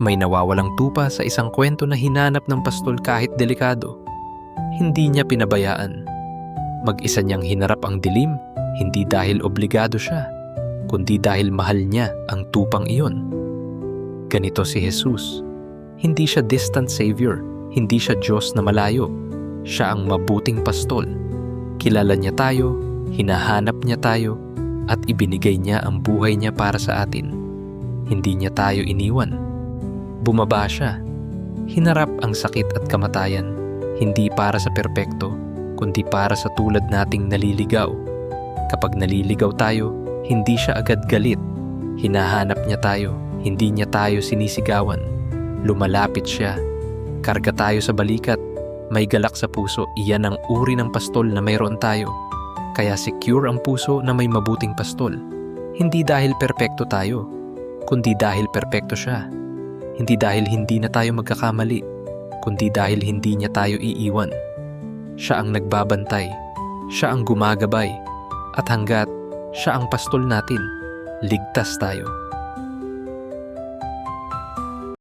May nawawalang tupa sa isang kwento na hinanap ng pastol kahit delikado. Hindi niya pinabayaan. Mag-isa niyang hinarap ang dilim, hindi dahil obligado siya, kundi dahil mahal niya ang tupang iyon. Ganito si Jesus. Hindi siya distant savior, hindi siya Diyos na malayo. Siya ang mabuting pastol. Kilala niya tayo, hinahanap niya tayo, at ibinigay niya ang buhay niya para sa atin. Hindi niya tayo iniwan. Bumaba siya. Hinarap ang sakit at kamatayan, hindi para sa perpekto, kundi para sa tulad nating naliligaw. Kapag naliligaw tayo, hindi siya agad galit. Hinahanap niya tayo, hindi niya tayo sinisigawan. Lumalapit siya. Karga tayo sa balikat. May galak sa puso, iyan ang uri ng pastol na mayroon tayo. Kaya secure ang puso na may mabuting pastol. Hindi dahil perpekto tayo, kundi dahil perpekto siya. Hindi dahil hindi na tayo magkakamali, kundi dahil hindi niya tayo iiwan. Siya ang nagbabantay, siya ang gumagabay, at hanggat siya ang pastol natin, ligtas tayo.